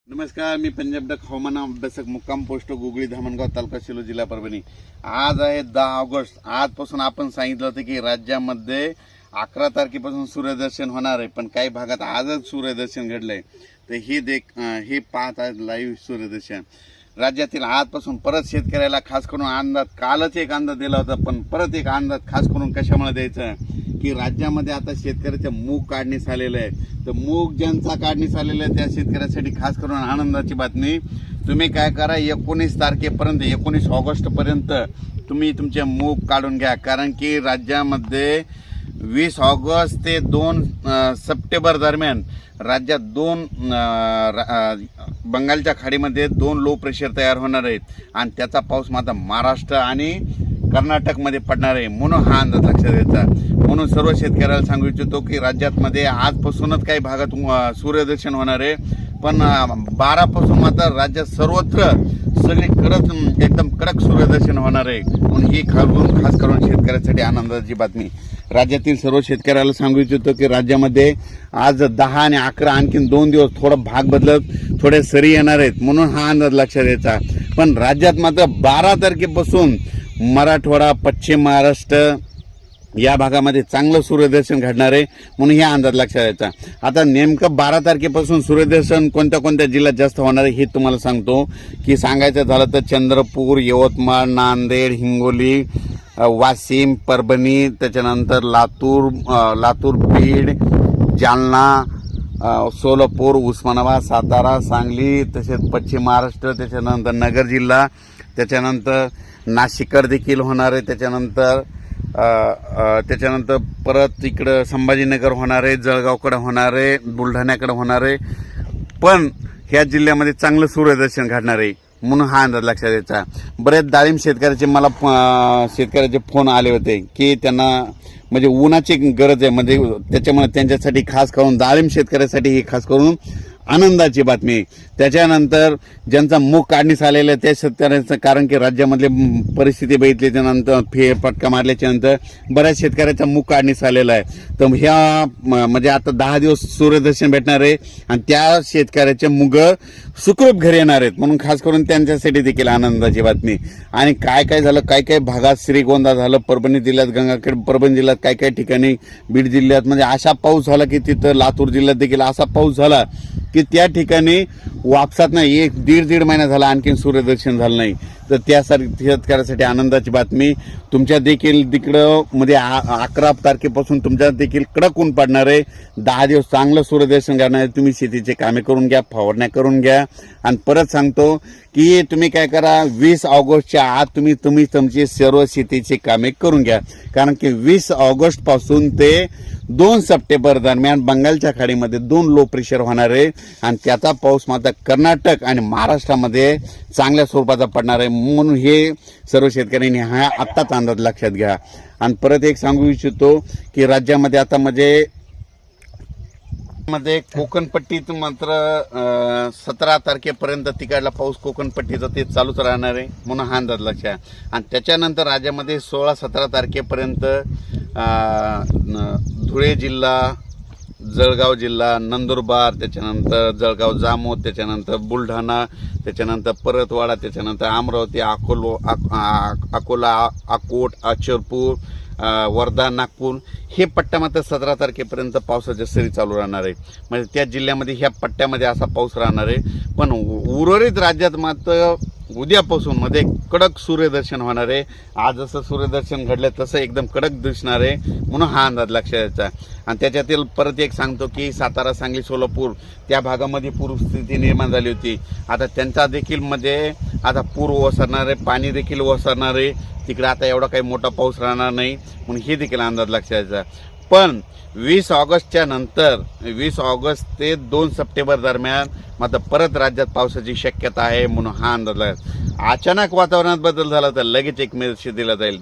नमस्कार, मी पंजाब डक हवामान अभ्यासक मुक्काम पोस्ट गुगळी धामणगाव तालुका सेलू जिल्हा परभणी। आज आहे 10 ऑगस्ट। आजपासून आपण सांगितलं होतं की राज्यामध्ये 11 तारखेपासून सूर्यदर्शन होणार आहे, पण काही भागात आजच सूर्यदर्शन घडलंय। तर हे पाहत आहेत लाईव्ह सूर्यदर्शन। राज्यातील आजपासून परत शेतकऱ्याला खास करून अंदाज, कालच एक अंदाज दिला होता, पण परत एक अंदाज खास करून कशामुळे द्यायचा की राज्यामध्ये आता शेतकऱ्याच्या मूग काढणीस आलेलं आहे। तर मूग ज्यांचा काढणीस आलेला आहे त्या शेतकऱ्यासाठी खास करून आनंदाची बातमी। तुम्ही काय करा, 19 तारखेपर्यंत 19 ऑगस्ट पर्यंत तुम्ही तुमचे मूग काढून घ्या, कारण की राज्यामध्ये 20 ऑगस्ट ते 2 सप्टेंबर दरम्यान राज्यात बंगालच्या खाडीमध्ये 2 लो प्रेशर तयार होणार आहेत आणि त्याचा पाऊस मात्र महाराष्ट्र आणि कर्नाटकमध्ये पडणार आहे। म्हणून हा अंदाज लक्षात घ्यायचा। म्हणून सर्व शेतकऱ्याला सांगू इच्छितो की राज्यामध्ये आजपासूनच काही भागात सूर्यदर्शन होणार आहे, पण 12 पासून मात्र राज्यात सर्वत्र सगळे एकदम कडक सूर्यदर्शन होणार आहे। म्हणून ही खास करून शेतकऱ्यासाठी आनंदाची बातमी। राज्यातील सर्व शेतकऱ्याला सांगू इच्छितो की राज्यामध्ये आज 10 आणि 11 आणखीन 2 दिवस थोडा भाग बदलत थोडे सरी येणार आहेत, म्हणून हा अंदाज लक्षात घ्यायचा। पण राज्यात मात्र 12 तारखेपासून मराठवाडा, पश्चिम महाराष्ट्र या भागामध्ये चांगलं सूर्यदर्शन घडणार आहे, म्हणून हा अंदाज लक्षात घ्यायचा। आता नेमकं 12 तारखेपासून सूर्यदर्शन कोणत्या कोणत्या जिल्ह्यात जास्त होणार आहे हे तुम्हाला सांगतो की सांगायचं झालं तर चंद्रपूर, यवतमाळ, नांदेड, हिंगोली, वाशिम, परभणी, त्याच्यानंतर लातूर, बीड, जालना, सोलापूर, उस्मानाबाद, सातारा, सांगली, तसेच पश्चिम महाराष्ट्र, त्याच्यानंतर नगर जिल्हा, त्याच्यानंतर नाशिककडे देखील होणार आहे, त्याच्यानंतर परत इकडं संभाजीनगर होणार आहे, जळगावकडे होणार आहे, बुलढाण्याकडे होणार आहे, पण ह्या जिल्ह्यामध्ये चांगलं सूर्यदर्शन घडणार आहे, म्हणून हा अंदाज लक्षात द्यायचा। बरेच डाळिंब शेतकऱ्याचे फोन आले होते की त्यांना म्हणजे उन्हाची गरज आहे, म्हणजे त्याच्यामुळे त्यांच्यासाठी खास करून डाळिंब शेतकऱ्यासाठी ही खास करून आनंदाची बातमी। त्याच्यानंतर ज्यांचा मूग काढणीस आलेला आहे त्या शेतकऱ्यांचं, कारण की राज्यामधली परिस्थिती बघितल्याच्या नंतर फेरफटका मारल्याच्या नंतर बऱ्याच शेतकऱ्याचा मूग काढणीस आलेला आहे। तर ह्या म्हणजे आता 10 दिवस सूर्यदर्शन भेटणार आहे आणि त्या शेतकऱ्याचे मूग सुखरूप घरी येणार आहेत, म्हणून खास करून त्यांच्यासाठी देखील आनंदाची बातमी। आणि काय झालं, काही भागात श्रीगोंदा झालं, परभणी जिल्ह्यात गंगाखेड, परभणी जिल्ह्यात काही ठिकाणी, बीड जिल्ह्यात म्हणजे असा पाऊस झाला की तिथं लातूर जिल्ह्यात देखील असा पाऊस झाला की त्या ठिकाणी वापसात नाही 1-1.5 महिना झाला आणखीन सूर्यदर्शन झालं नाही। तर त्यासाठी शेतकऱ्यासाठी आनंदाची बातमी। तुमच्या देखील तिकडं मध्ये 11 तारखेपासून तुमच्या देखील कडक ऊन पडणार आहे। 10 दिवस चांगलं सूर्यदर्शन करणार आहे। तुम्ही शेतीचे कामे करून घ्या, फवारण्या करून घ्या। आणि परत सांगतो की तुम्ही काय करा, 20 ऑगस्टच्या आत तुम्ही तुमची सर्व शेतीची कामे करून घ्या, कारण की 20 ऑगस्ट पासून ते 2 सप्टेंबर दरम्यान बंगालच्या खाडीमध्ये 2 लो प्रेशर होणार आहे आणि त्याचा पाऊस मात्र कर्नाटक आणि महाराष्ट्रामध्ये चांगल्या स्वरूपाचा पडणार आहे। म्हणून हे सर्व शेतकऱ्यांनी हा आत्ताच अंदाज लक्षात घ्या। आणि परत एक सांगू इच्छितो की राज्यामध्ये आता मध्ये कोकणपट्टीत मात्र 17 तारखेपर्यंत तिकडला पाऊस कोकणपट्टीचा ते चालूच राहणार आहे, म्हणून हा अंदाज लक्षात। आणि त्याच्यानंतर राज्यामध्ये 16-17 तारखेपर्यंत धुळे जिल्हा, जळगाव जिल्हा, नंदुरबार, त्याच्यानंतर जळगाव जामोद, त्याच्यानंतर बुलढाणा, त्याच्यानंतर परतवाडा, त्याच्यानंतर अमरावती, अकोला, अकोट, अचलपूर, वर्धा, नागपूर हे पट्ट्या मात्र 17 तारखेपर्यंत पावसाच्या सरी चालू राहणार आहे। म्हणजे त्या जिल्ह्यामध्ये ह्या पट्ट्यामध्ये असा पाऊस राहणार आहे। पण उर्वरित राज्यात मात्र उद्यापासून मध्ये कडक सूर्यदर्शन होणार आहे। आज जसं सूर्यदर्शन घडलं तसं एकदम कडक दिसणार आहे, म्हणून हा अंदाज लक्षात द्यायचा। आणि त्याच्यातील परत एक सांगतो की सातारा, सांगली, सोलापूर त्या भागामध्ये पूरस्थिती निर्माण झाली होती। आता त्यांचा देखील मध्ये आता पूर ओसरणार आहे, पाणी देखील ओसरणार आहे तिकडे। आता एवढा काही मोठा पाऊस राहणार नाही, म्हणून हे देखील अंदाज लक्षात द्यायचा। पण 20 ऑगस्टच्या नंतर 20 ऑगस्ट ते 2 सप्टेंबर दरम्यान मात्र परत राज्यात पावसाची शक्यता आहे, म्हणून हा अंदाज. अचानक वातावरणात बदल झाला तर लगेच एक मेसेज दिला जाईल.